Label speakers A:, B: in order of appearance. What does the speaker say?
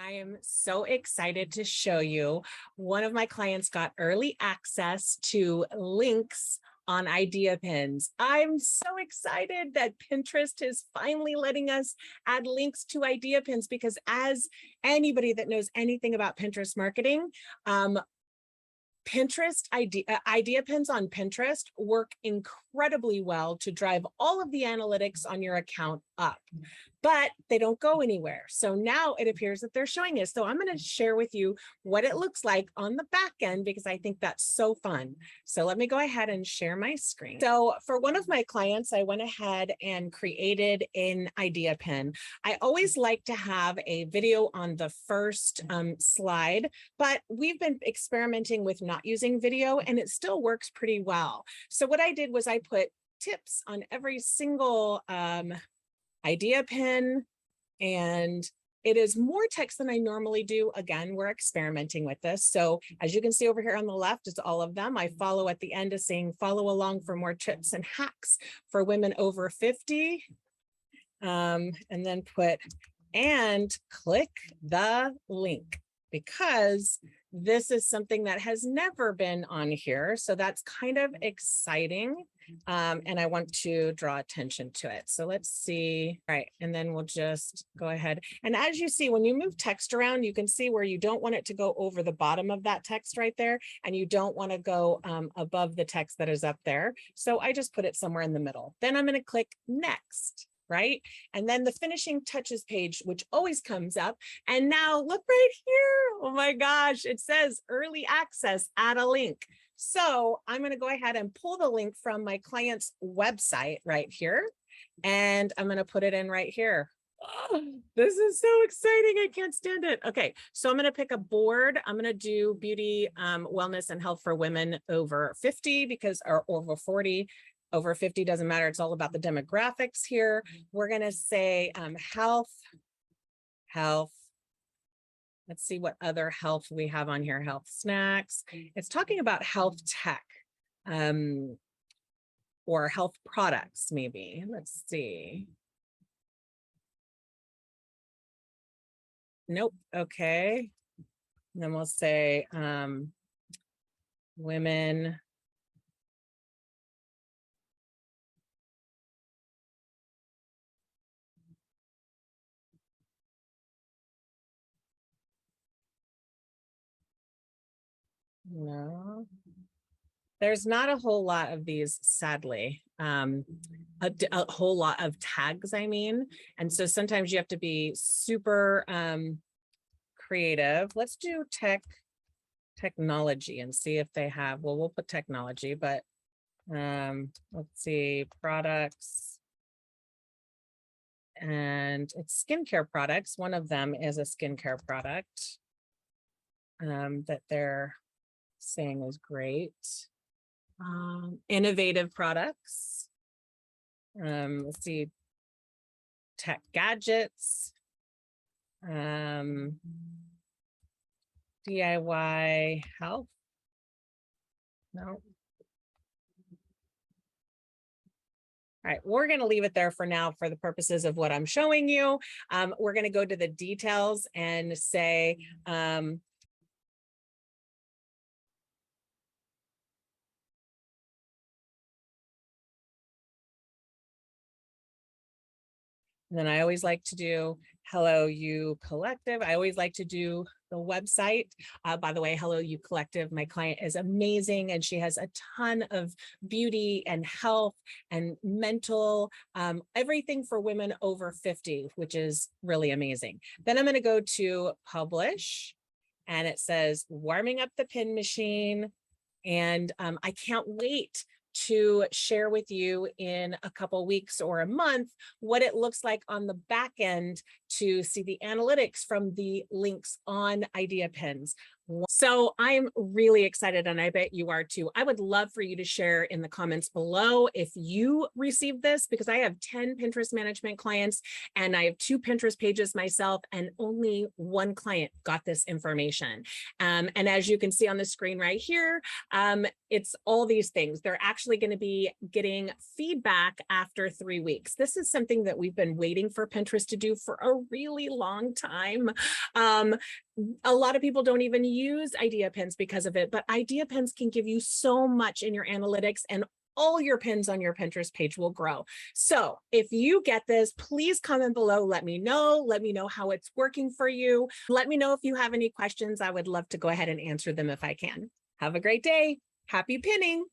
A: I am so excited to show you. One of my clients got early access to links on idea pins. I'm so excited that Pinterest is finally letting us add links to idea pins, because as anybody that knows anything about Pinterest marketing, Pinterest idea pins on Pinterest work incredibly well to drive all of the analytics on your account up, but they don't go anywhere. So now it appears that they're showing us. So I'm going to share with you what it looks like on the back end, because I think that's so fun. So let me go ahead and share my screen. So for one of my clients, I went ahead and created an idea pin. I always like to have a video on the first slide, but we've been experimenting with not using video and it still works pretty well. So what I did was I put tips on every single idea pin, and it is more text than I normally do. Again, we're experimenting with this. So as you can see over here on the left, it's all of them. I follow at the end is saying, follow along for more tips and hacks for women over 50. And then put, and click the link, because this is something that has never been on here. So that's kind of exciting. And I want to draw attention to it. So let's see. All right. And then we'll just go ahead. And as you see, when you move text around, you can see where you don't want it to go over the bottom of that text right there. And you don't want to go above the text that is up there. So I just put it somewhere in the middle. Then I'm going to click next. Right? And then the finishing touches page, which always comes up. And now look right here. Oh my gosh, it says early access, add a link. So I'm going to go ahead and pull the link from my client's website right here. And I'm going to put it in right here. Oh, this is so exciting. I can't stand it. Okay, so I'm going to pick a board. I'm going to do beauty, wellness, and health for women over 50 because, or over 40. Over 50 doesn't matter. It's all about the demographics here. We're going to say health. Let's see what other health we have on here. Health snacks. It's talking about health tech or health products, maybe. Let's see. Nope. Okay. And then we'll say women. No, there's not a whole lot of these, sadly. A whole lot of tags, I mean. And so sometimes you have to be super creative. Let's do technology and see if they have, well, we'll put technology, but let's see, products. And it's skincare products. One of them is a skincare product that they're saying is great. Innovative products. Let's see, tech gadgets, DIY health. No. All right, we're going to leave it there for now for the purposes of what I'm showing you. We're going to go to the details and say, and then I always like to do Hello You Collective. I always like to do the website. By the way, Hello You Collective, my client is amazing and she has a ton of beauty and health and mental, everything for women over 50, which is really amazing. Then I'm going to go to publish and it says warming up the pin machine. And I can't wait to share with you in a couple weeks or a month what it looks like on the back end to see the analytics from the links on idea pins. So I'm really excited, and I bet you are too. I would love for you to share in the comments below if you received this, because I have 10 Pinterest management clients and I have 2 Pinterest pages myself, and only one client got this information. And as you can see on the screen right here, it's all these things. They're actually going to be getting feedback after 3 weeks. This is something that we've been waiting for Pinterest to do for a really long time. A lot of people don't even use idea pins because of it, but idea pins can give you so much in your analytics, and all your pins on your Pinterest page will grow. So if you get this, please comment below. Let me know. Let me know how it's working for you. Let me know if you have any questions. I would love to go ahead and answer them if I can. Have a great day. Happy pinning.